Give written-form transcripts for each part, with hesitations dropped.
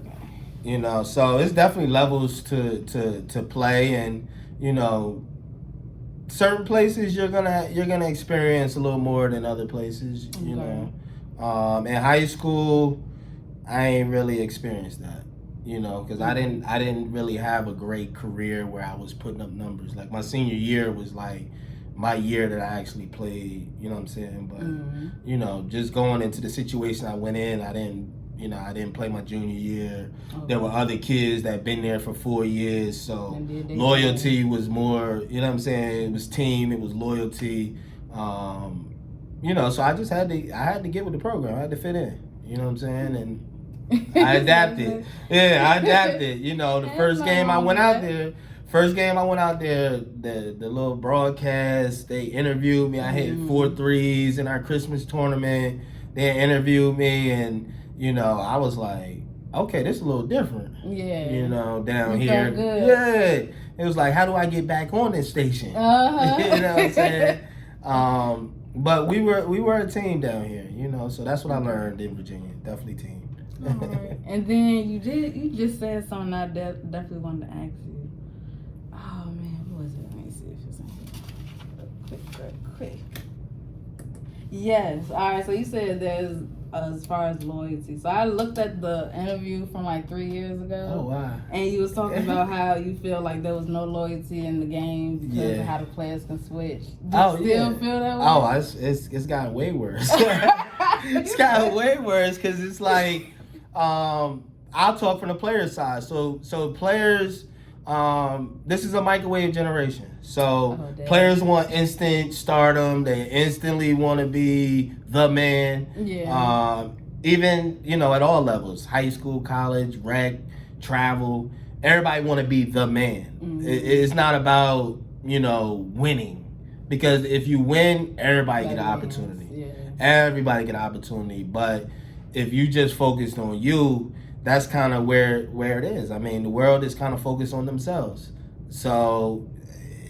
Okay. You know, so it's definitely levels to play, and you know, certain places you're gonna experience a little more than other places. You know, in high school, I ain't really experienced that. You know, because I didn't really have a great career where I was putting up numbers. Like my senior year was like my year that I actually played. You know what I'm saying? But you know, just going into the situation I went in, I didn't play my junior year. Okay. There were other kids that been there for 4 years, so loyalty was more. You know what I'm saying? It was team. It was loyalty. You know, so I just had to get with the program. I had to fit in. You know what I'm saying? And I adapted. Yeah, I adapted. You know, the first game I went out there, the little broadcast, they interviewed me. I hit 4 threes in our Christmas tournament. They interviewed me, and you know, I was like, okay, this is a little different. Yeah. You know, down here. Felt good. Yeah. It was like, how do I get back on this station? Uh-huh. You know what I'm saying? But we were a team down here, you know, so that's what I learned in Virginia. Definitely team. All right. And then you just said something I definitely wanted to ask you. Oh man, what was it? Let me see if it's in here. Quick. Yes. All right. So you said there's as far as loyalty. So I looked at the interview from like 3 years ago. Oh wow. And you was talking about how you feel like there was no loyalty in the game because of how the players can switch. Do you still feel that way? Oh, it's gotten way worse. It's gotten way worse because it's like. I'll talk from the player side. So players, this is a microwave generation. So players want instant stardom. They instantly want to be the man. Yeah. Even, you know, at all levels, high school, college, rec, travel, everybody want to be the man. Mm-hmm. It's not about, you know, winning, because if you win, everybody get an opportunity. Yeah. Everybody get an opportunity, but if you just focused on you, that's kind of where it is. I mean, the world is kind of focused on themselves. So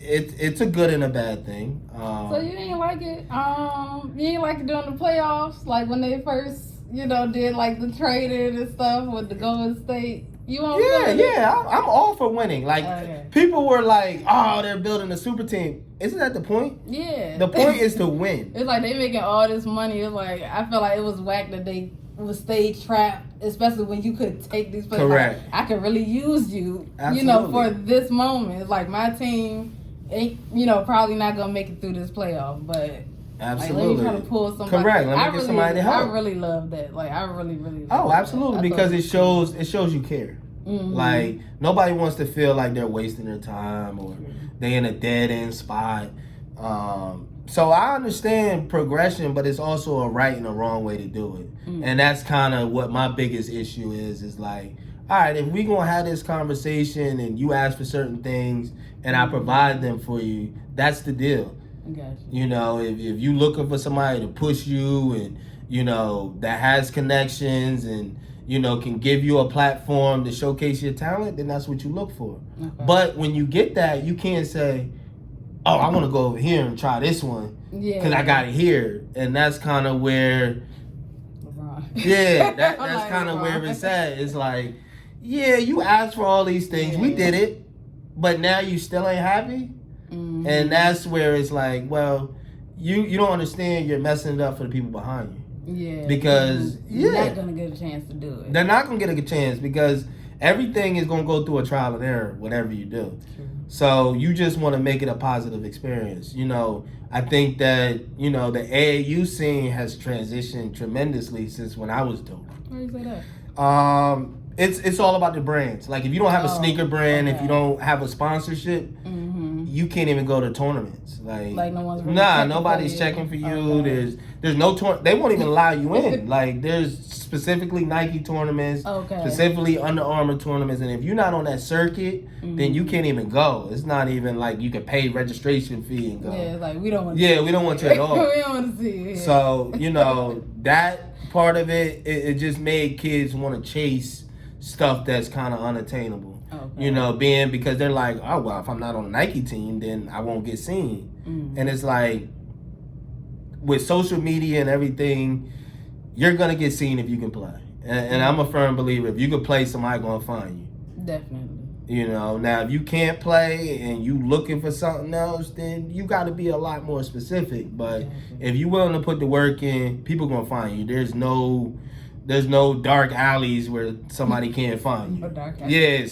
it's a good and a bad thing. So you didn't like it? You didn't like it during the playoffs? Like when they first, you know, did like the trading and stuff with the Golden State? I'm all for winning. Like, people were like, oh, they're building a super team. Isn't that the point? Yeah. The point is to win. It's like they making all this money. It's like, I feel like it was whack that they would stay trapped, especially when you could take these players. Correct. Like, I could really use you, Absolutely. You know, for this moment. It's like my team ain't, you know, probably not going to make it through this playoff, but... Absolutely. Like, let me try to pull somebody. Correct. Let me get somebody to help. I really love that. Like, I really love absolutely, that. Because it shows you care. Mm-hmm. Like, nobody wants to feel like they're wasting their time or they in a dead end spot. So I understand progression, but it's also a right and a wrong way to do it. Mm-hmm. And that's kind of what my biggest issue is like, all right, if we gonna have this conversation and you ask for certain things and I provide them for you, that's the deal. Gotcha. You know, if you looking for somebody to push you and, you know, that has connections and, you know, can give you a platform to showcase your talent, then that's what you look for. Okay. But when you get that, you can't say, oh, I want to go over here and try this one because I got it here. And that's kind of where, that's like kind of where it's at. It's like, yeah, you asked for all these things. Yeah. We did it, but now you still ain't happy. Mm-hmm. And that's where it's like, well, you don't understand. You're messing it up for the people behind you. Yeah. Because you're not going to get a chance to do it. They're not going to get a chance because everything is going to go through a trial and error, whatever you do. True. So you just want to make it a positive experience. You know, I think that, you know, the AAU scene has transitioned tremendously since when I was doing it. Why do you say that? It's all about the brands. Like, if you don't have a sneaker brand, if you don't have a sponsorship, you can't even go to tournaments. Like no one's really nobody's checking for you. Okay. There's no they won't even allow you in. Like, there's specifically Nike tournaments, specifically Under Armour tournaments, and if you're not on that circuit, then you can't even go. It's not even like you can pay registration fee and go. Yeah, like we don't want. Yeah, we don't want you at all. We don't want to see it. So, you know, that part of it just made kids want to chase stuff that's kind of unattainable. Okay. You know, because they're like, oh, well, if I'm not on a Nike team, then I won't get seen. And it's like, with social media and everything, you're going to get seen if you can play. And I'm a firm believer, if you could play, somebody gonna find you. Definitely. You know, now if you can't play and you looking for something else, then you got to be a lot more specific. But if you willing to put the work in, people gonna find you. There's no dark alleys where somebody can't find you. No dark alleys. Yeah,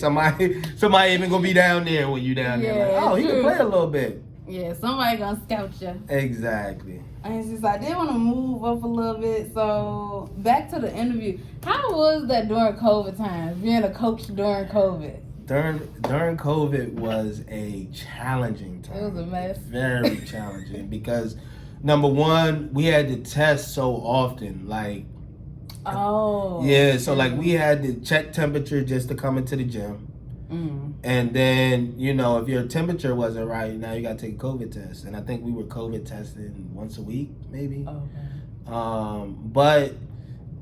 somebody even gonna be down there when you down there. Like, oh, he can play a little bit. Yeah, somebody gonna scout you. Exactly. And since I did want to move up a little bit, so back to the interview. How was that during COVID times, being a coach during COVID? During COVID was a challenging time. It was a mess. Very challenging because, number one, we had to test so often. Like, oh. Yeah, so like we had to check temperature just to come into the gym. And then, you know, if your temperature wasn't right, now you got to take a COVID test. And I think we were COVID testing once a week, maybe. Okay. But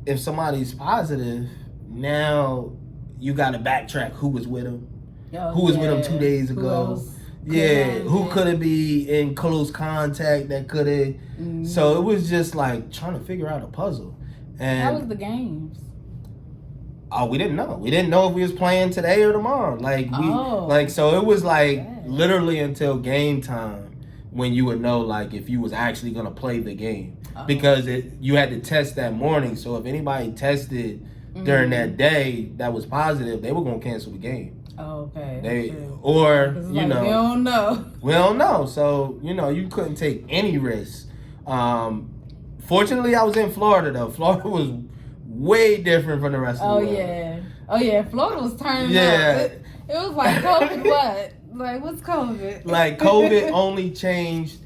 if somebody's positive, now you got to backtrack who was with them, who was with them 2 days ago. Who could it be in close contact that could have. So it was just like trying to figure out a puzzle. And how was the games? Oh, we didn't know. We didn't know if we was playing today or tomorrow. So it was like literally until game time when you would know like if you was actually gonna play the game. Because you had to test that morning. So if anybody tested during that day that was positive, they were gonna cancel the game. Oh, okay. We don't know. We don't know. So, you know, you couldn't take any risks. Fortunately, I was in Florida though. Florida was way different from the rest of the world. Oh yeah, Florida was turning up. It was like COVID. What? Like what's COVID? Like COVID only changed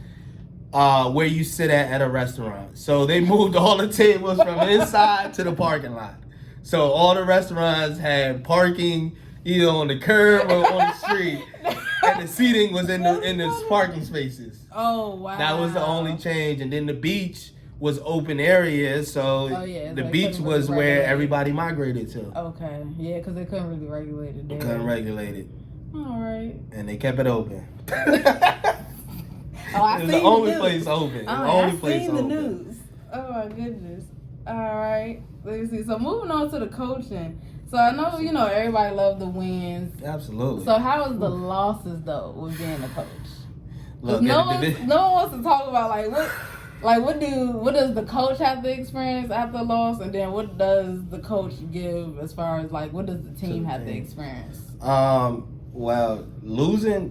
where you sit at a restaurant. So they moved all the tables from inside to the parking lot. So all the restaurants had parking either on the curb or on the street, and the seating was in the parking spaces. Oh wow! That was the only change, and then the beach was open areas, so the beach was really where everybody migrated to. Okay, yeah, because they couldn't really regulate it there. Couldn't regulate it. All right. And they kept it open. I it was the only place open. I seen the news. Oh my goodness. All right. Let me see. So moving on to the coaching. So I know, you know, everybody loved the wins. Absolutely. So how was the losses though with being a coach? Look, no one wants to talk about what does the coach have to experience after a loss, and then what does the coach give as far as like what does the team have to experience? Well, losing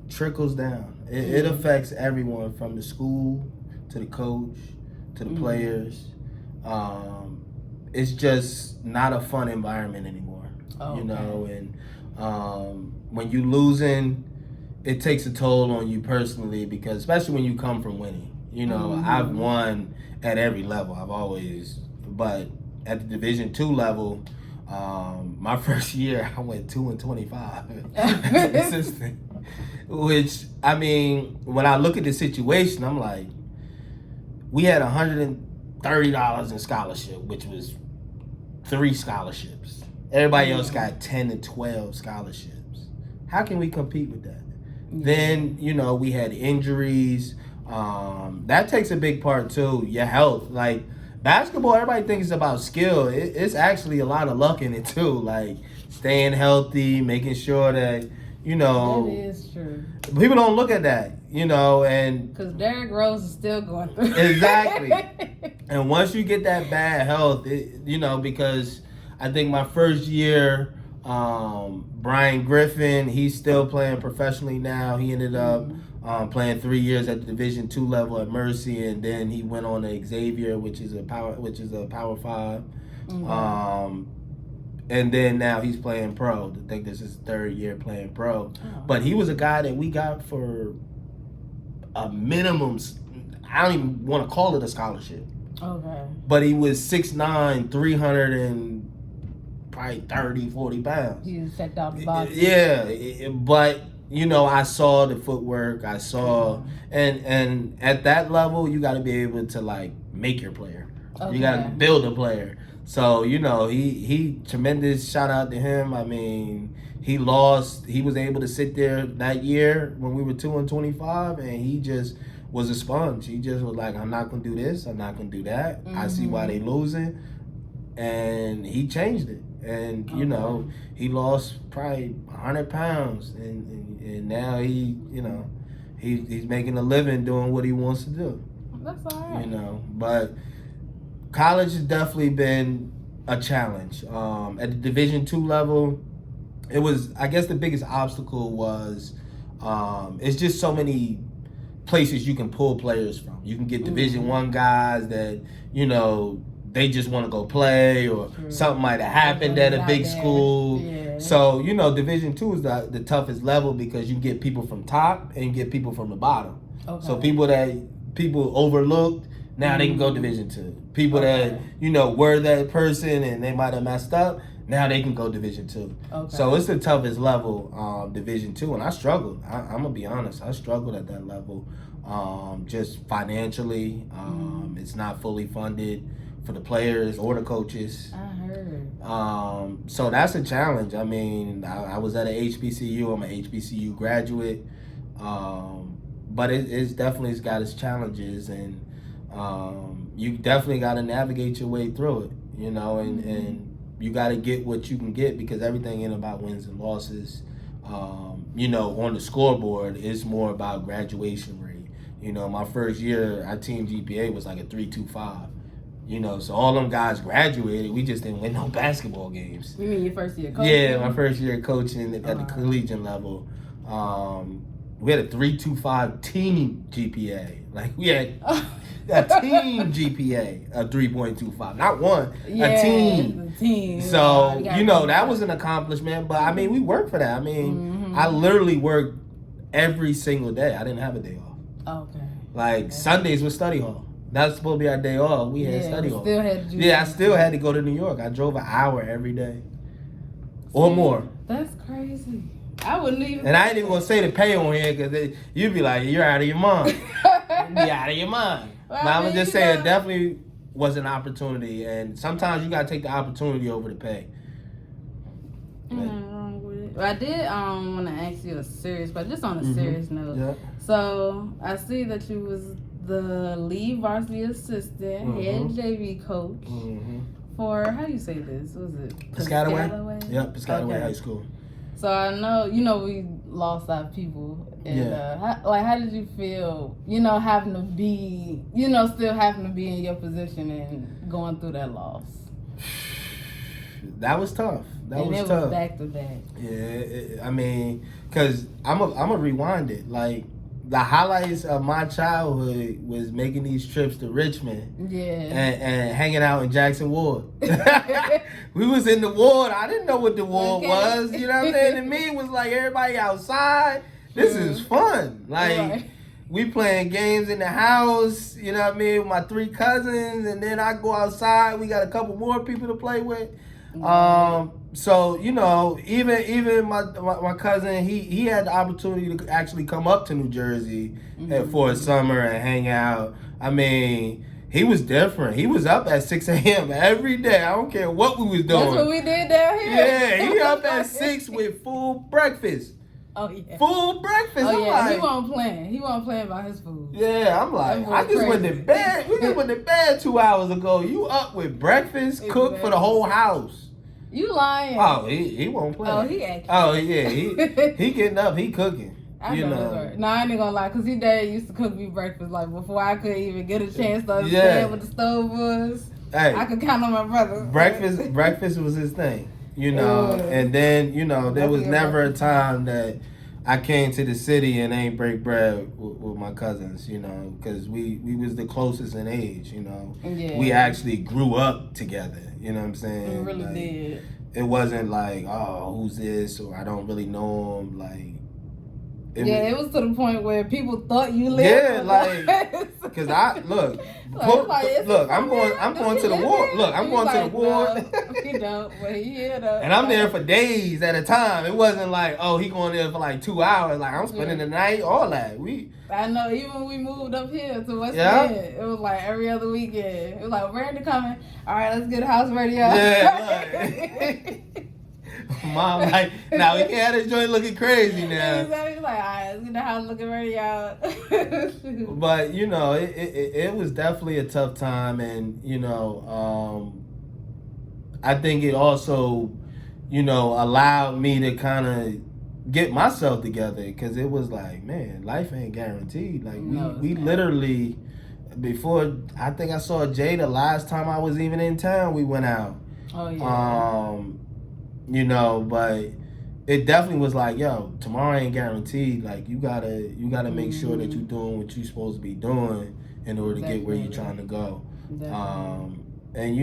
trickles down. It affects everyone from the school to the coach to the players. It's just not a fun environment anymore. You know, and when you losing, it takes a toll on you personally because especially when you come from winning. You know, I've won at every level. But at the Division 2 level, my first year I went 2-25 as an assistant. Which I mean, when I look at the situation, I'm like, we had $130 in scholarship, which was 3 scholarships. Everybody else got 10 and 12 scholarships. How can we compete with that? Then, you know, we had injuries. That takes a big part too, your health. Like basketball, everybody thinks it's about skill. It's actually a lot of luck in it too. Like staying healthy, making sure that, you know. That is true. People don't look at that, you know, and because Derrick Rose is still going through. Exactly. And once you get that bad health, you know, because I think my first year, Brian Griffin, he's still playing professionally now. He ended up playing 3 years at the Division 2 level at Mercy, and then he went on to Xavier, which is a Power 5. And then now he's playing pro. I think this is his 3rd year playing pro. But he was a guy that we got for a minimum. I don't even want to call it a scholarship. Okay. But he was 6'9", 300 and probably 30, 40 pounds. He checked out the box. Yeah, but you know, I saw the footwork. I saw, and at that level, you got to be able to like make your player. Okay. You got to build a player. So you know, he tremendous shout out to him. I mean, he lost. He was able to sit there that year when we were 2-25, and he just was a sponge. He just was like, I'm not gonna do this. I'm not gonna do that. I see why they losing. and he changed it. And you know, he lost probably 100 pounds, and now he's making a living doing what he wants to do. That's all right. You know, but college has definitely been a challenge. At the Division II level, it was, I guess the biggest obstacle was it's just so many places you can pull players from. You can get Division I guys that, they just want to go play, or something might have happened at a big school. Yeah. So, Division II is the toughest level because you get people from top and you get people from the bottom. Okay. So people overlooked, now they can go Division II. People that, were that person and they might have messed up, now they can go Division II. Okay. So it's the toughest level, Division II, and I struggled. I'm gonna be honest, I struggled at that level, just financially. It's not fully funded for the players or the coaches. I heard. So that's a challenge. I mean, I was at a HBCU. I'm an HBCU graduate, but it's definitely got its challenges, and you definitely got to navigate your way through it. And you got to get what you can get, because everything ain't about wins and losses. On the scoreboard, it's more about graduation rate. My first year, our team GPA was like a 3.25. So all them guys graduated. We just didn't win no basketball games. You mean your first year coaching? Yeah, my first year coaching at the collegiate level. We had a 3.25 team GPA. Like, we had a team GPA of 3.25. Not one, a team. The team. So, that was an accomplishment. But, I mean, we worked for that. I mean, I literally worked every single day. I didn't have a day off. Okay. Like, Sundays was study hall. That was supposed to be our day off. We had study hall. I still had to go to New York. I drove an hour every day. Or more. That's crazy. I wouldn't even. And I ain't even going to say the pay on here, because you'd be like, you're out of your mind. You'd be out of your mind. Well, but I'm going to just say it definitely was an opportunity. And sometimes you got to take the opportunity over the pay. Wrong with it. Well, I did want to ask you a serious question, just on a serious note. Yeah. So I see that you was the lead varsity assistant, head JV coach for, how do you say this? Was it Piscataway? Yep, Piscataway High School. So I know, we lost our people. And how did you feel, having to be, still having to be in your position and going through that loss? That was tough. It was back to back. Yeah, I mean, because I'm a rewind it. Like, the highlights of my childhood was making these trips to Richmond, and hanging out in Jackson Ward. We was in the ward. I didn't know what the ward was. You know what I'm saying? To me, it was like everybody outside. This is fun. Like, we playing games in the house. You know what I mean? With my 3 cousins, and then I go outside. We got a couple more people to play with. So, even my cousin, he had the opportunity to actually come up to New Jersey for a summer and hang out. I mean, he was different. He was up at 6 a.m. every day. I don't care what we was doing. That's what we did down here. Yeah, he up at 6 with full breakfast. Oh, yeah. Full breakfast. Oh, yeah. He wasn't playing. He wasn't playing about his food. Yeah, I'm like, I just went to bed. We just went to bed 2 hours ago. You up with breakfast cooked for the whole house. You lying. Oh, he won't play. Oh, he acting. Oh, yeah. He getting up. He cooking. I know. No, I ain't gonna lie. Because his dad used to cook me breakfast like before I could even get a chance to understand what the stove was. Hey, I could count on my brother. Breakfast was his thing. And then, there was never a time that I came to the city and ain't break bread with my cousins, because we was the closest in age, Yeah. We actually grew up together, you know what I'm saying? We really did. It wasn't like, oh, who's this, or I don't really know him, like. It was to the point where people thought you lived. Yeah, like, because I'm going to the ward. Look, I'm going to the ward. No, he don't, but he here though. And I'm there for days at a time. It wasn't like, oh, he going there for like 2 hours. Like, I'm spending the night, all that. I know, even when we moved up here to West End, it was like every other weekend. It was like, Randy coming. All right, let's get a house ready up. Yeah, Mom, like, now we can't have this joint looking crazy now. Exactly. Like, all right, let's get the house looking ready out. But, it was definitely a tough time. And, I think it also, allowed me to kind of get myself together, because it was like, man, life ain't guaranteed. Like we literally, before I think I saw Jay the last time I was even in town, we went out. Oh yeah. But it definitely was like, yo, tomorrow ain't guaranteed. Like you gotta make sure that you're doing what you're supposed to be doing in order to get where you're trying to go. And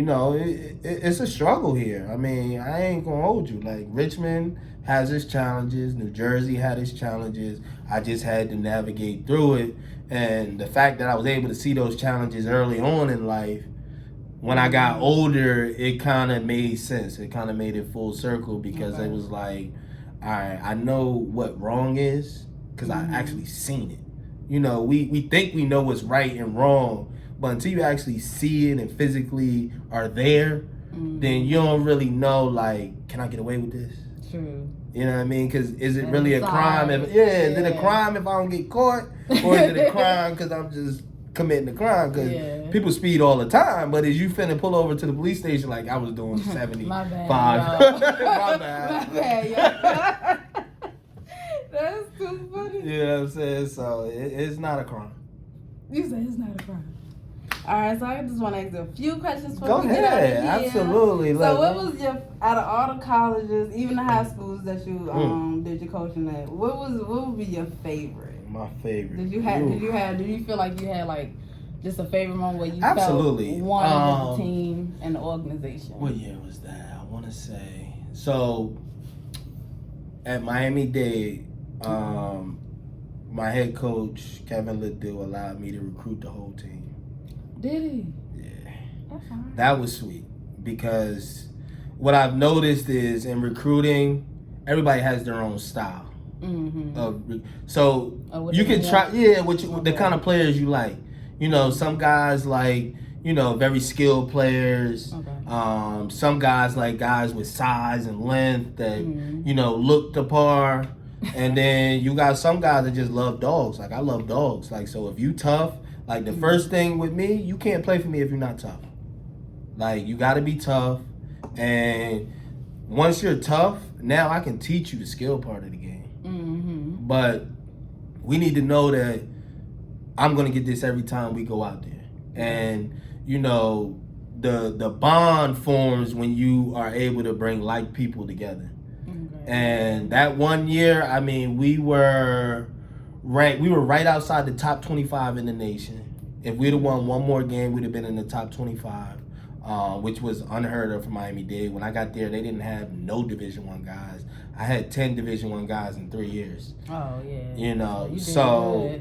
it's a struggle here. I mean, I ain't gonna hold you. Like Richmond has its challenges, New Jersey had its challenges. I just had to navigate through it. And the fact that I was able to see those challenges early on in life, when I got older, it kind of made sense. It kind of made it full circle, because it was like, all right, I know what wrong is because I actually seen it. We think we know what's right and wrong, but until you actually see it and physically are there, then you don't really know, like, can I get away with this? True. You know what I mean? Because is it really a crime? Is it a crime if I don't get caught? Or is it a crime because I'm just committing a crime? Because people speed all the time, but as you finna pull over to the police station, like I was doing 75. My bad. My bad. My bad, yeah. That's too funny. You know what I'm saying? So it's not a crime. You say it's not a crime. All right, so I just want to ask you a few questions for Go ahead, absolutely. So, what was out of all the colleges, even the high schools that you did your coaching at, what would be your favorite? My favorite. Did you feel like you had like just a favorite moment where you felt one with the team and the organization? What year was that? I want to say. So at Miami-Dade, my head coach Kevin Ledoux allowed me to recruit the whole team. Did he? Yeah. That's fine. That was sweet, because what I've noticed is in recruiting, everybody has their own style. So you can try, the kind of players you like. Some guys like, very skilled players. Some guys like guys with size and length that, look the par. And then you got some guys that just love dogs. Like I love dogs. Like, so if you tough, like the first thing with me, you can't play for me if you're not tough. Like you got to be tough, and once you're tough, now I can teach you the skill part of the game. But we need to know that I'm gonna get this every time we go out there, and the bond forms when you are able to bring like people together. And that one year, I mean, we were right outside the top 25 in the nation. If we'd have won one more game, we'd have been in the top 25, which was unheard of for Miami-Dade. When I got there, they didn't have no Division I guys. I had 10 Division I guys in 3 years. Oh, yeah. So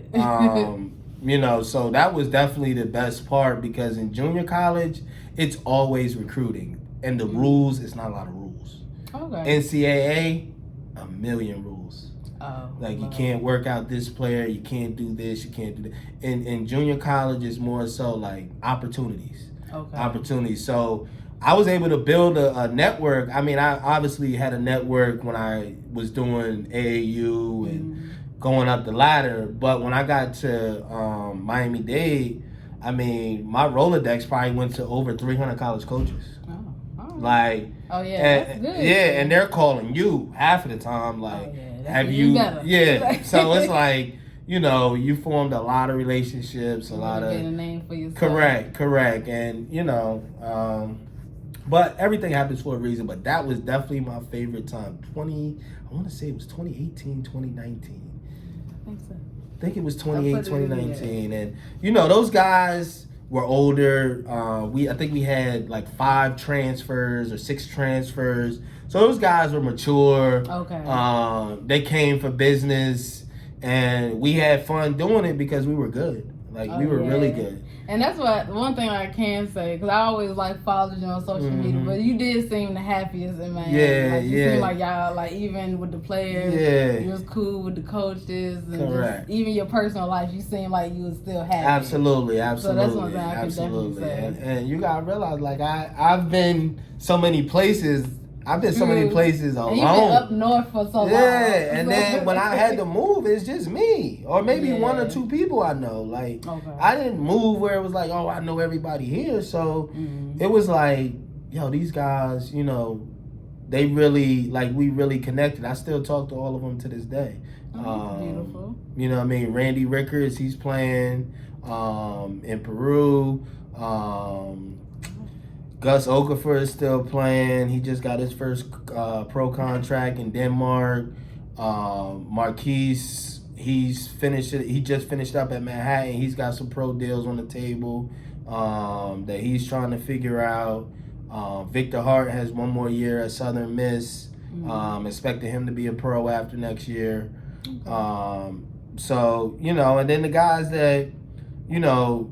so that was definitely the best part, because in junior college, it's always recruiting. And the rules, it's not a lot of rules. Okay. NCAA, a million rules. Like you can't work out this player, you can't do this, you can't do that. In junior college, it's more so like opportunities. Opportunities. So I was able to build a network. I mean, I obviously had a network when I was doing AAU and going up the ladder. But when I got to Miami-Dade, I mean, my Rolodex probably went to over 300 college coaches. Like, that's good. Yeah, and they're calling you half of the time. Like, have you? Yeah. So it's like, you formed a lot of relationships, a lot of. Get a name for yourself. Correct, and but everything happens for a reason. But that was definitely my favorite time. I want to say it was 2018, 2019. I think so. I think it was 2019, and those guys were older. I think we had like 5 transfers or 6 transfers. So those guys were mature. Okay. They came for business, and we had fun doing it because we were good. Like we were really good. And that's one thing I can say, because I always followed you on social media, but you did seem the happiest in Miami. You seemed like y'all, even with the players, you was cool with the coaches, and even your personal life, you seemed like you was still happy. Absolutely. So that's one thing I can definitely say. And you gotta realize, I've been so many places. I've been so many places alone. And you've been up north for so long. Yeah, and then when I had to move, it's just me. Or maybe 1 or 2 people I know. Like, I didn't move where it was like, oh, I know everybody here. So it was like, yo, these guys, you know, they really, like, we really connected. I still talk to all of them to this day. Beautiful. You know what I mean? Randy Rickards, he's playing in Peru. Gus Okafor is still playing. He just got his first pro contract in Denmark. Marquise, he just finished up at Manhattan. He's got some pro deals on the table that he's trying to figure out. Victor Hart has one more year at Southern Miss. Expecting him to be a pro after next year. So, you know, and then the guys that, you know,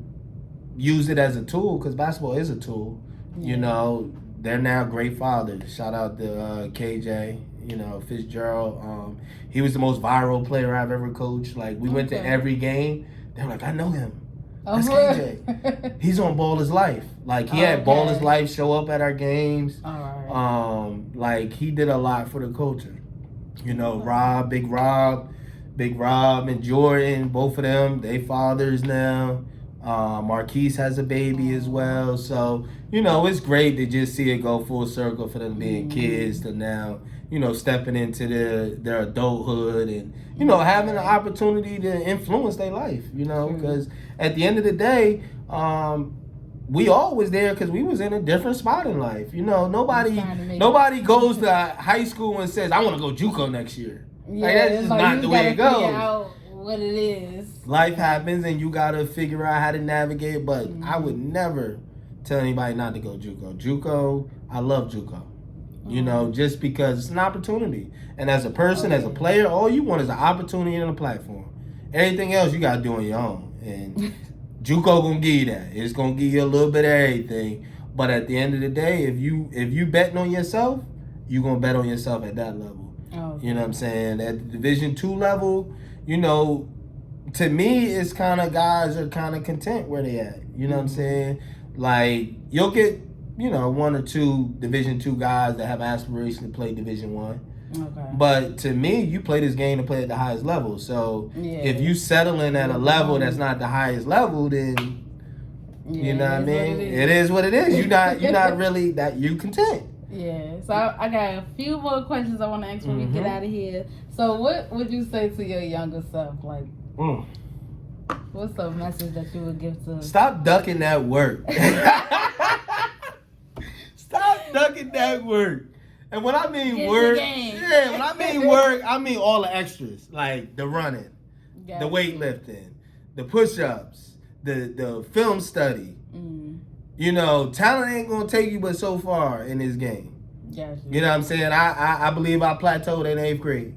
use it as a tool, because basketball is a tool, you know, they're now great fathers. Shout out to KJ, you know, Fitzgerald. He was the most viral player I've ever coached. Like, we went to every game. They were like, I know him. That's KJ. He's on Ball His Life. Like, he had Ball His Life show up at our games. Like, he did a lot for the culture. You know, Big Rob and Jordan, both of them, they fathers now. Marquise has a baby as well. So, you know, it's great to just see it go full circle for them being kids to now, you know, stepping into their adulthood and, you know, having an opportunity to influence their life, you know, because at the end of the day, we all was there because we was in a different spot in life. You know, nobody goes to high school and says, I want to go JUCO next year. Like, that's just not the way it goes. What it is. Life happens and you gotta figure out how to navigate, but I would never tell anybody not to go JUCO. I love JUCO. You know, just because it's an opportunity. And as a person, as a player, all you want is an opportunity and a platform. Everything else you gotta do on your own. And JUCO gonna give you that. It's gonna give you a little bit of everything. But at the end of the day, if you betting on yourself, you gonna bet on yourself at that level. You know what I'm saying? At the Division II level, you know, to me, it's kind of guys are kind of content where they at. You know what I'm saying? Like, you'll get, you know, 1 or 2 Division II guys that have aspiration to play Division I. But to me, you play this game to play at the highest level. So if you settling at a level that's not the highest level, then you know what I mean? It is what it is. You're not really that you content. Yeah, so I got a few more questions I want to ask when we get out of here. So what would you say to your younger self? Like, what's the message that you would give to... Stop ducking that work. Stop ducking that work. And when I mean work, when I mean work, I mean all the extras. Like the running, the weightlifting, the push-ups, the film study. You know, talent ain't gonna take you but so far in this game. You know what I'm saying? I believe I plateaued in 8th grade.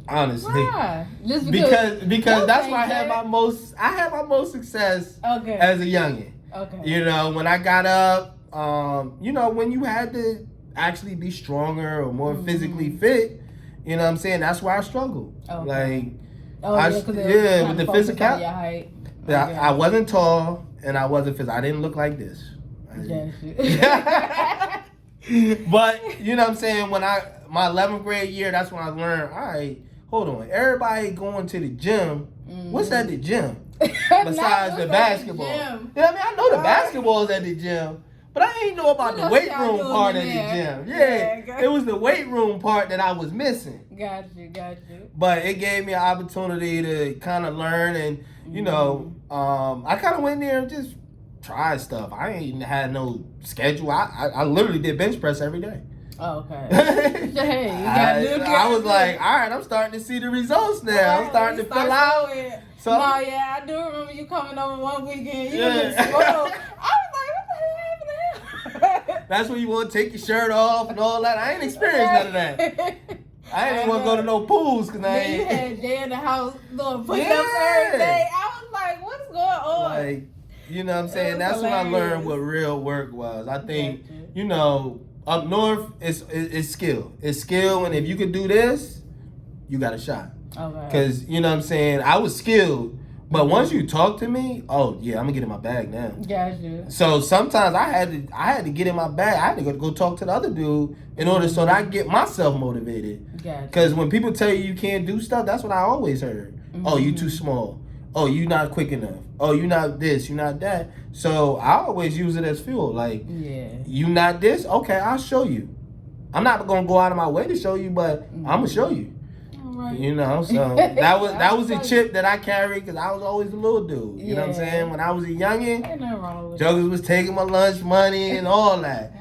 Honestly. Why? Just because that's why I had my most success as a youngin. You know, when I got up, you know, when you had to actually be stronger or more physically fit, you know what I'm saying? That's where I struggled. Like with the physicality. I wasn't tall. And I wasn't physical. I didn't look like this. But, you know what I'm saying? When my 11th grade year, that's when I learned, all right, hold on. Everybody going to the gym. What's at the gym? Besides the basketball. You know what I mean? I know the basketball is at the gym. But I ain't know about the weight room part at the gym. It was the weight room part that I was missing. Got you. But it gave me an opportunity to kind of learn and, you know, I kind of went there and just tried stuff. I ain't had no schedule. I literally did bench press every day. Hey, I was like, all right, I'm starting to see the results now. I'm starting to fill out. So, I do remember you coming over one weekend. You was spoiled. I was like, what the hell happened to him? That's when you want to take your shirt off and all that. I ain't experienced none of that. I didn't even want to go to no pools because I ain't. You had Jay in the house doing push-ups every day. I was like, what's going on? Like, you know what I'm saying? That's when I learned what real work was. I think, you know, up north, it's skill. It's skill, and if you could do this, you got a shot. Because, you know what I'm saying? I was skilled. But once you talk to me, oh yeah, I'm gonna get in my bag now. Gotcha. So sometimes I had to get in my bag. I had to go talk to the other dude in order so that I get myself motivated. Gotcha. Because when people tell you can't do stuff, that's what I always heard. Oh, you too small. Oh, you not quick enough. Oh, you not this, you not that. So I always use it as fuel. Like, you not this? Okay, I'll show you. I'm not gonna go out of my way to show you, but I'm gonna show you. Right. You know, so that was a chip that I carried because I was always a little dude. You know what I'm saying? When I was a youngin', ain't nothing wrong with jokers was taking my lunch money and all that.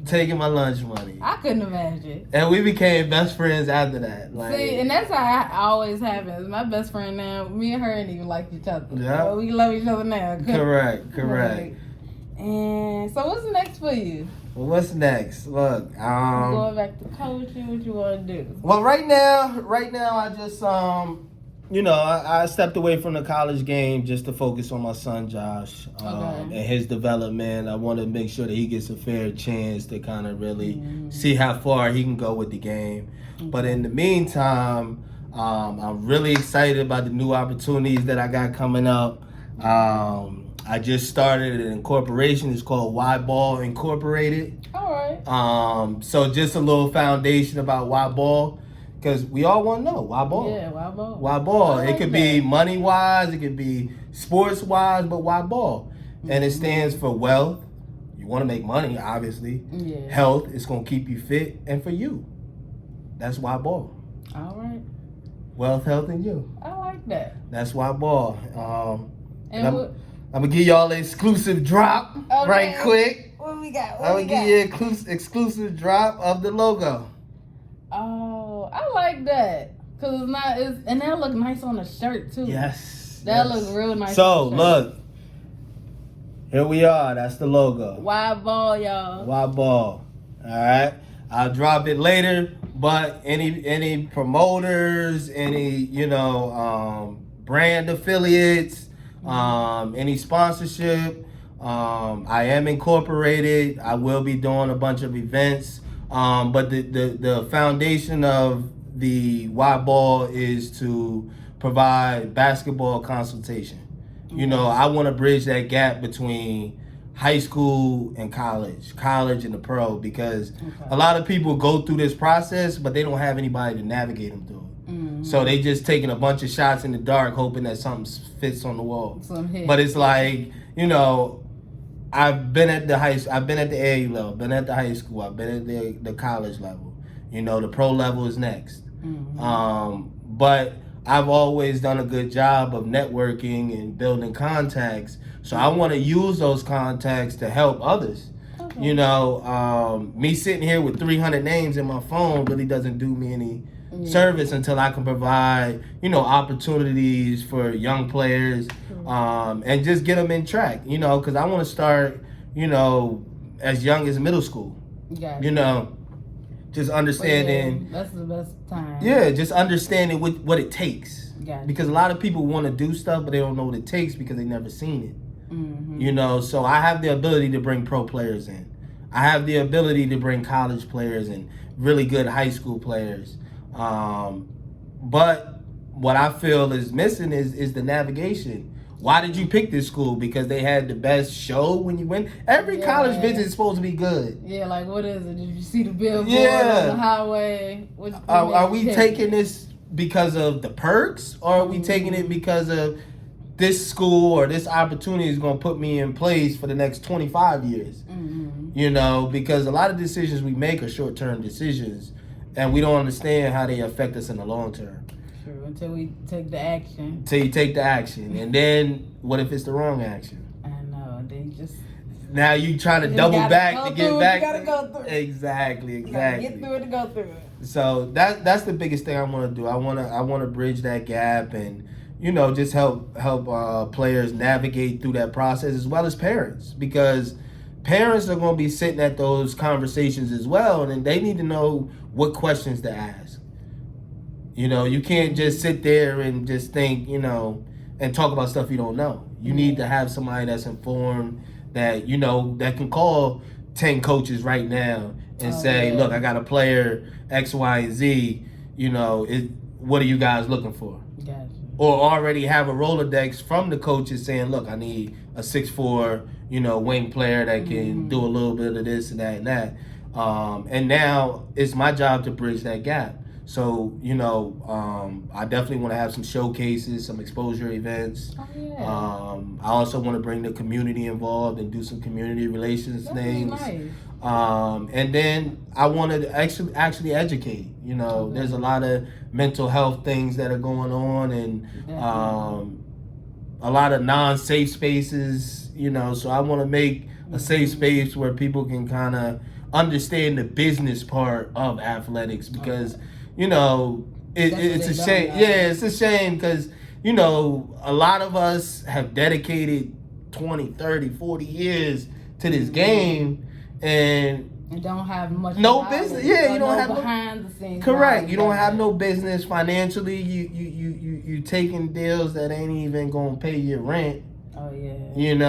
Taking my lunch money. I couldn't imagine. And we became best friends after that. Like, see, and that's how it always happens. My best friend now, me and her ain't even like each other. Yeah. But we love each other now. Correct. Right. And so what's next for you? Well, what's next? Look, going back to coaching. What you want to do? Well, right now, I just I stepped away from the college game just to focus on my son Josh and his development. I want to make sure that he gets a fair chance to kind of really see how far he can go with the game. But in the meantime, I'm really excited about the new opportunities that I got coming up. I just started an incorporation. It's called Y Ball Incorporated. All right. So just a little foundation about Y Ball. Because we all want to know, why ball? Yeah, why ball? Why ball? It could be money-wise, it could be sports-wise, but why ball? And it stands for wealth. You want to make money, obviously. Yeah. Health, it's going to keep you fit. And for you, that's why ball. All right. Wealth, health, and you. I like that. That's why ball. And I'm going to give y'all an exclusive drop right quick. What we got? I'm going to give you an exclusive drop of the logo. Oh, I like that. Cause and that look nice on the shirt too. Yes. That looks real nice. So look, here we are. That's the logo. Y Ball, y'all. Y Ball. All right. I'll drop it later. But any promoters, any brand affiliates, any sponsorship, I am incorporated. I will be doing a bunch of events. But the foundation of the Y Ball is to provide basketball consultation. I want to bridge that gap between high school and college and the pro, because a lot of people go through this process, but they don't have anybody to navigate them through it. Mm-hmm. So they just taking a bunch of shots in the dark, hoping that something fits on the wall. But it's like, I've been at the AAU level, been at the high school, I've been at the college level. The pro level is next. Mm-hmm. But I've always done a good job of networking and building contacts. So I want to use those contacts to help others. Okay. Me sitting here with 300 names in my phone really doesn't do me any service until I can provide, opportunities for young players, and just get them in track, because I want to start, as young as middle school. Just understanding. That's the best time. Yeah, just understanding what it takes. Because a lot of people want to do stuff, but they don't know what it takes because they never seen it. Mm-hmm. So I have the ability to bring pro players in. I have the ability to bring college players and really good high school players. But what I feel is missing is the navigation. Why did you pick this school? Because they had the best show when you went. Every college visit is supposed to be good. Yeah, like what is it? Did you see the billboard on the highway? Are we taking this because of the perks, or are we taking it because of this school or this opportunity is going to put me in place for the next 25 years? Mm-hmm. Because a lot of decisions we make are short-term decisions, and we don't understand how they affect us in the long term. True, until we take the action. Until you take the action. And then, what if it's the wrong action? I know, they just... Now you trying to double back to get back. You gotta go through it. Exactly. You gotta get through it to go through it. So that's the biggest thing I want to do. I want to bridge that gap and, just help players navigate through that process, as well as parents, because parents are going to be sitting at those conversations as well, and they need to know what questions to ask. You can't just sit there and just think, and talk about stuff you don't know. You need to have somebody that's informed, that, that can call 10 coaches right now and say, look, I got a player X, Y, and Z, what are you guys looking for? Gotcha. Or already have a Rolodex from the coaches saying, look, I need a 6'4", wing player that can do a little bit of this and that and that. And now it's my job to bridge that gap. So, I definitely want to have some showcases, some exposure events. Oh, yeah. I also want to bring the community involved and do some community relations That's things. really nice. And then I want to actually educate. Okay. There's a lot of mental health things that are going on, and a lot of non-safe spaces. So I want to make a safe space where people can kind of understand the business part of athletics, because it's a shame. Yeah, it's a shame because a lot of us have dedicated 20, 30, 40 years to this game, and don't have much business. Yeah, you don't have behind the scenes. Correct. You don't have no business financially. You taking deals that ain't even gonna pay your rent. Oh yeah.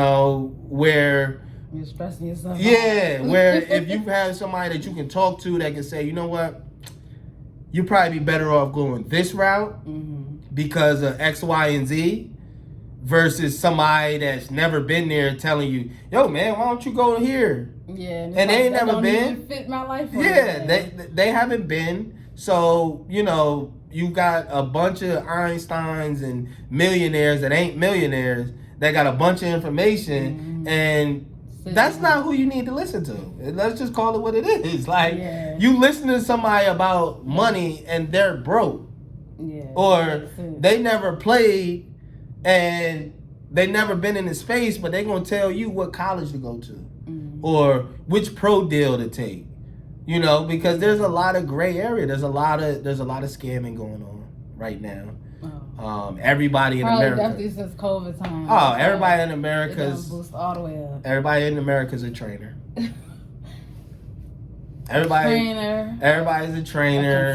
Where you're stressing yourself. Yeah, where if you have somebody that you can talk to that can say, you know what, you'd probably be better off going this route because of X, Y, and Z, versus somebody that's never been there telling you, yo, man, why don't you go here? Yeah, and they ain't never been. Fit my life. They haven't been. So you got a bunch of Einsteins and millionaires that ain't millionaires that got a bunch of information, and that's not who you need to listen to. Let's just call it what it is. Like, you listen to somebody about money and they're broke. Yeah. Or they never played and they never been in the space, but they're going to tell you what college to go to or which pro deal to take. Because there's a lot of gray area. There's a lot of scamming going on right now. Everybody in America. Definitely since COVID time. Oh, everybody in America's boost all the way up. Everybody in America's a trainer. Everybody's a trainer. A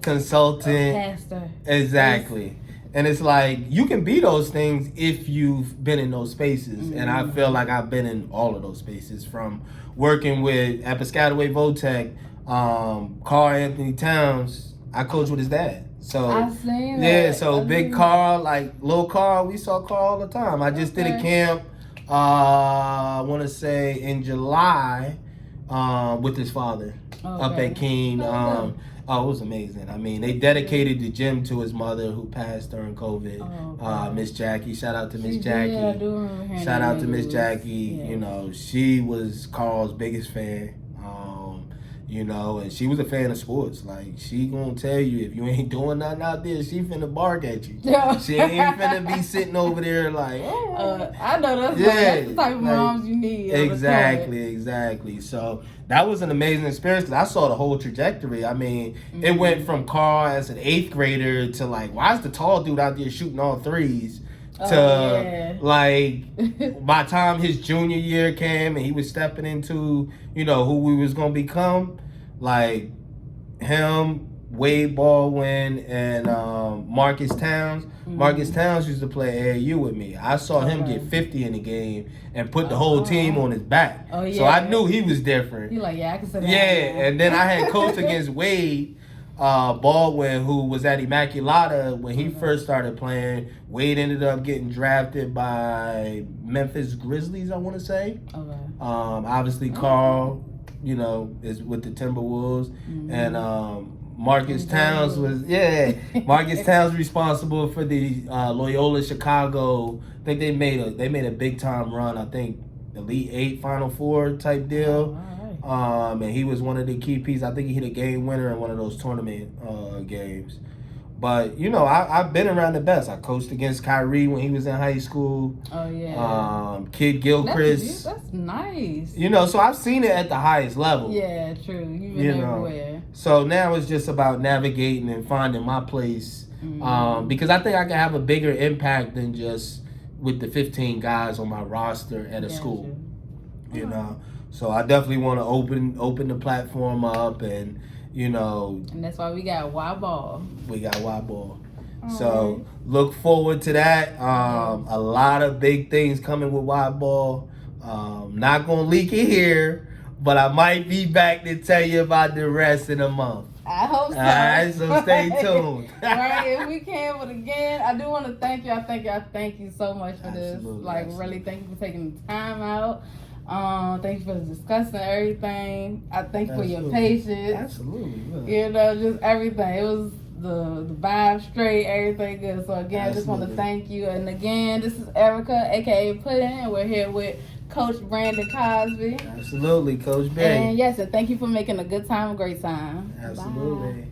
consultant. A pastor. Exactly. And it's like, you can be those things if you've been in those spaces. And I feel like I've been in all of those spaces, from working with at Piscataway Votech, Carl Anthony Towns. I coach with his dad. So I've seen that. Yeah, so big Carl, like little Carl, we saw Carl all the time. I just did a camp, I want to say in July, with his father up at Keene. It was amazing. I mean, they dedicated the gym to his mother who passed during COVID. Miss Jackie, shout out to Miss Jackie. Yeah, I do remember hearing shout out to Miss Jackie. Yeah. She was Carl's biggest fan. And she was a fan of sports. Like, she gonna tell you, if you ain't doing nothing out there, she finna bark at you. Yeah. She ain't finna be sitting over there like, I know that's the type of moms you need. Exactly. So that was an amazing experience because I saw the whole trajectory. I mean, it went from Carl as an 8th grader to like, why is the tall dude out there shooting all threes? Like, by the time his junior year came and he was stepping into, who we was gonna become, like him, Wade Baldwin, and Marcus Towns. Marcus Towns used to play AAU with me. I saw him get 50 in the game and put the whole team on his back. So I knew he was different. You're like, I can say that. Yeah, and then I had coached against Wade Baldwin, who was at Immaculata when he first started playing. Wade ended up getting drafted by Memphis Grizzlies, I want to say. Obviously, Carl, is with the Timberwolves, and Marcus Towns was Marcus Towns responsible for the Loyola Chicago. I think they made a big time run. I think Elite 8, Final 4 type deal. And he was one of the key pieces. I think he hit a game winner in one of those tournament games. But I've been around the best. I coached against Kyrie when he was in high school. Kid Gilchrist. That's nice. So I've seen it at the highest level. Yeah, true. You've been everywhere. So now it's just about navigating and finding my place. Because I think I can have a bigger impact than just with the 15 guys on my roster at a school. So I definitely want to open the platform up, and and that's why we got Y Ball. So look forward to that. A lot of big things coming with Y Ball. Not gonna leak it here, but I might be back to tell you about the rest in a month. I hope so. All right, so stay tuned. Right, if we can, but again, I do want to thank you. I thank you so much for this. Like, really, thank you for taking the time out. Thank you for discussing everything. I thank you for your Absolutely. patience. Absolutely. Look. You know, just everything. It was the vibe straight, everything good. So again, I just want to thank you. And again, this is Erica, aka Puddin', and we're here with Coach Brandon Cosby. Absolutely, Coach B. And yes, and thank you for making a good time a great time. Absolutely. Bye.